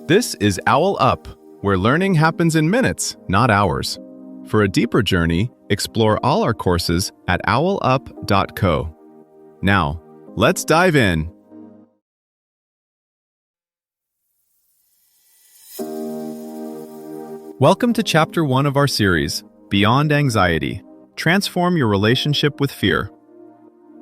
This is OwlUp, where learning happens in minutes, not hours. For a deeper journey, explore all our courses at owlup.co. Now, let's dive in. Welcome to Chapter 1 of our series, Beyond Anxiety, Transform Your Relationship with Fear.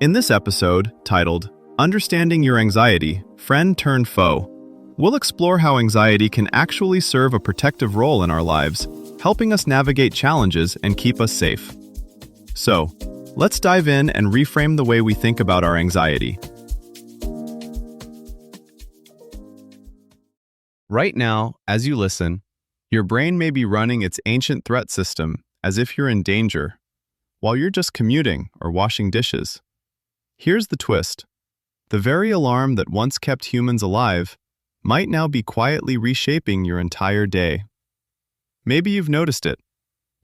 In this episode, titled, Understanding Your Anxiety, Friend Turned Foe, we'll explore how anxiety can actually serve a protective role in our lives, helping us navigate challenges and keep us safe. So, let's dive in and reframe the way we think about our anxiety. Right now, as you listen, your brain may be running its ancient threat system as if you're in danger, while you're just commuting or washing dishes. Here's the twist. The very alarm that once kept humans alive might now be quietly reshaping your entire day. Maybe you've noticed it.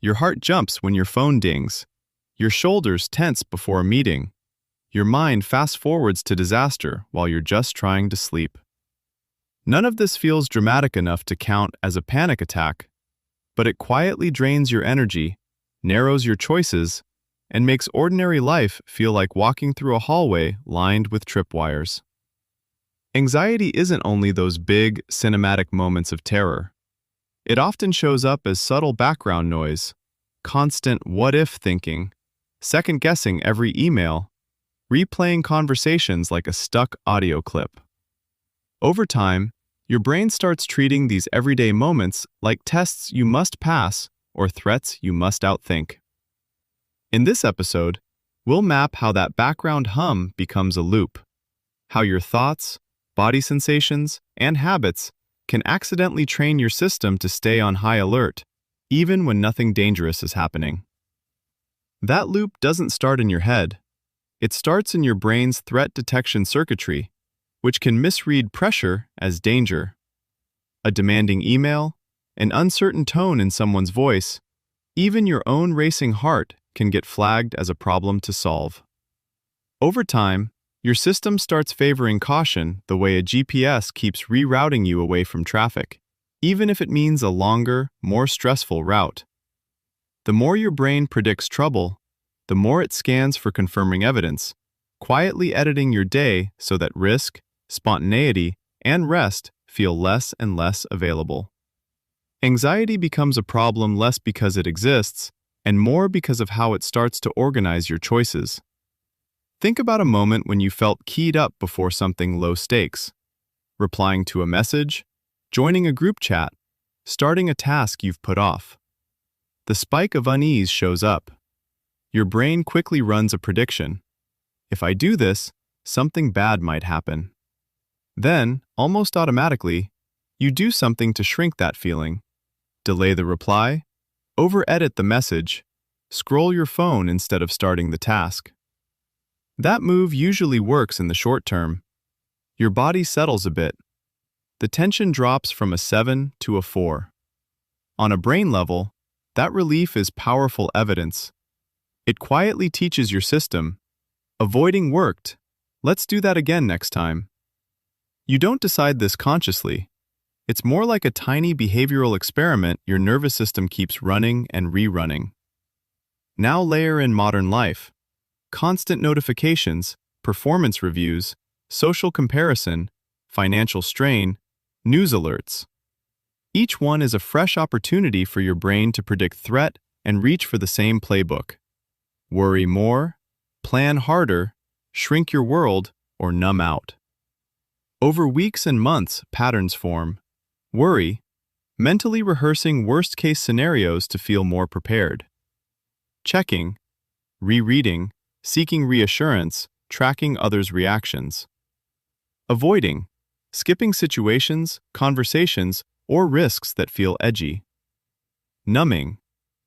Your heart jumps when your phone dings. Your shoulders tense before a meeting. Your mind fast-forwards to disaster while you're just trying to sleep. None of this feels dramatic enough to count as a panic attack, but it quietly drains your energy, narrows your choices, and makes ordinary life feel like walking through a hallway lined with tripwires. Anxiety isn't only those big, cinematic moments of terror. It often shows up as subtle background noise, constant what-if thinking, second-guessing every email, replaying conversations like a stuck audio clip. Over time, your brain starts treating these everyday moments like tests you must pass or threats you must outthink. In this episode, we'll map how that background hum becomes a loop, how your thoughts, body sensations, and habits can accidentally train your system to stay on high alert, even when nothing dangerous is happening. That loop doesn't start in your head. It starts in your brain's threat detection circuitry, which can misread pressure as danger. A demanding email, an uncertain tone in someone's voice, even your own racing heart can get flagged as a problem to solve. Over time, your system starts favoring caution the way a GPS keeps rerouting you away from traffic, even if it means a longer, more stressful route. The more your brain predicts trouble, the more it scans for confirming evidence, quietly editing your day so that risk, spontaneity, and rest feel less and less available. Anxiety becomes a problem less because it exists, and more because of how it starts to organize your choices. Think about a moment when you felt keyed up before something low stakes. Replying to a message, joining a group chat, starting a task you've put off. The spike of unease shows up. Your brain quickly runs a prediction. If I do this, something bad might happen. Then, almost automatically, you do something to shrink that feeling. Delay the reply, over-edit the message, scroll your phone instead of starting the task. That move usually works in the short term. Your body settles a bit. The tension drops from a 7 to a 4. On a brain level, that relief is powerful evidence. It quietly teaches your system, avoiding worked. Let's do that again next time. You don't decide this consciously. It's more like a tiny behavioral experiment your nervous system keeps running and rerunning. Now layer in modern life. Constant notifications, performance reviews, social comparison, financial strain, news alerts. Each one is a fresh opportunity for your brain to predict threat and reach for the same playbook. Worry more, plan harder, shrink your world, or numb out. Over weeks and months, patterns form. Worry, mentally rehearsing worst-case scenarios to feel more prepared. Checking, rereading, seeking reassurance, tracking others' reactions. Avoiding, skipping situations, conversations, or risks that feel edgy. Numbing,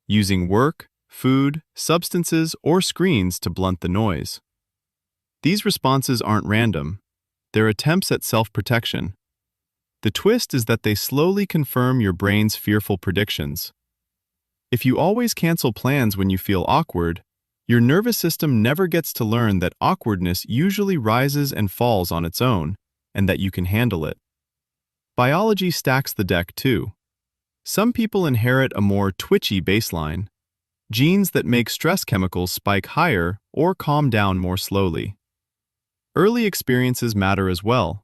using work, food, substances, or screens to blunt the noise. These responses aren't random. They're attempts at self-protection. The twist is that they slowly confirm your brain's fearful predictions. If you always cancel plans when you feel awkward, your nervous system never gets to learn that awkwardness usually rises and falls on its own, and that you can handle it. Biology stacks the deck too. Some people inherit a more twitchy baseline, genes that make stress chemicals spike higher or calm down more slowly. Early experiences matter as well.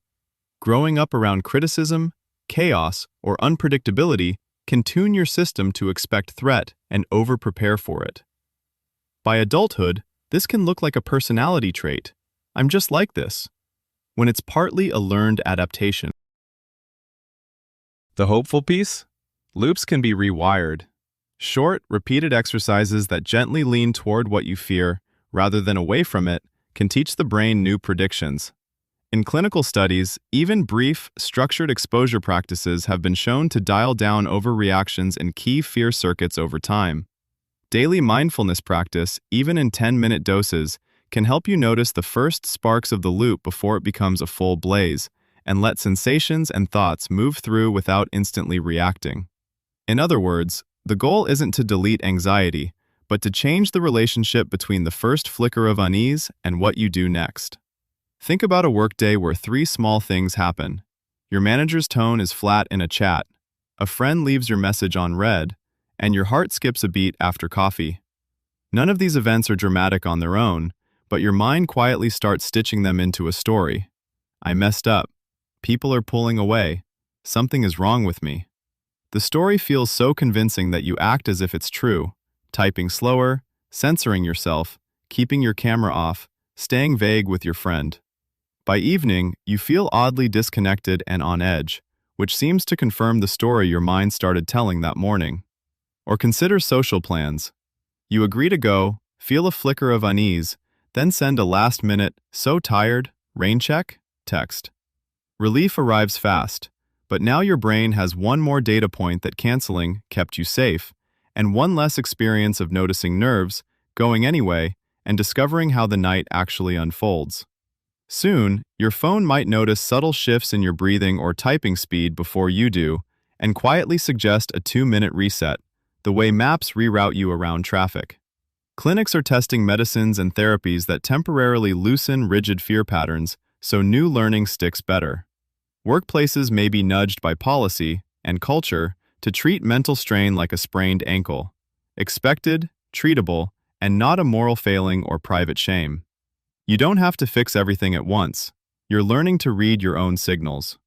Growing up around criticism, chaos, or unpredictability can tune your system to expect threat and over-prepare for it. By adulthood, this can look like a personality trait. I'm just like this, when it's partly a learned adaptation. The hopeful piece? Loops can be rewired. Short, repeated exercises that gently lean toward what you fear, rather than away from it, can teach the brain new predictions. In clinical studies, even brief, structured exposure practices have been shown to dial down overreactions in key fear circuits over time. Daily mindfulness practice, even in 10-minute doses, can help you notice the first sparks of the loop before it becomes a full blaze, and let sensations and thoughts move through without instantly reacting. In other words, the goal isn't to delete anxiety, but to change the relationship between the first flicker of unease and what you do next. Think about a workday where 3 small things happen. Your manager's tone is flat in a chat, a friend leaves your message on read, and your heart skips a beat after coffee. None of these events are dramatic on their own, but your mind quietly starts stitching them into a story. I messed up. People are pulling away. Something is wrong with me. The story feels so convincing that you act as if it's true, typing slower, censoring yourself, keeping your camera off, staying vague with your friend. By evening, you feel oddly disconnected and on edge, which seems to confirm the story your mind started telling that morning. Or consider social plans. You agree to go, feel a flicker of unease, then send a last-minute, "So tired, rain check?" text. Relief arrives fast, but now your brain has one more data point that canceling kept you safe, and one less experience of noticing nerves, going anyway, and discovering how the night actually unfolds. Soon, your phone might notice subtle shifts in your breathing or typing speed before you do, and quietly suggest a 2-minute reset, the way maps reroute you around traffic. Clinics are testing medicines and therapies that temporarily loosen rigid fear patterns so new learning sticks better. Workplaces may be nudged by policy and culture to treat mental strain like a sprained ankle. Expected, treatable, and not a moral failing or private shame. You don't have to fix everything at once. You're learning to read your own signals.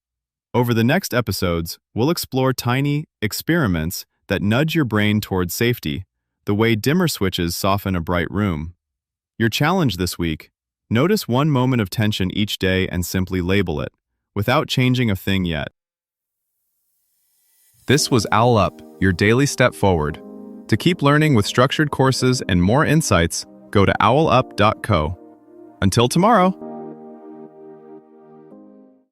Over the next episodes, we'll explore tiny experiments that nudge your brain towards safety, the way dimmer switches soften a bright room. Your challenge this week: notice one moment of tension each day and simply label it, without changing a thing yet. This was OwlUp, your daily step forward. To keep learning with structured courses and more insights, go to owlup.co. Until tomorrow!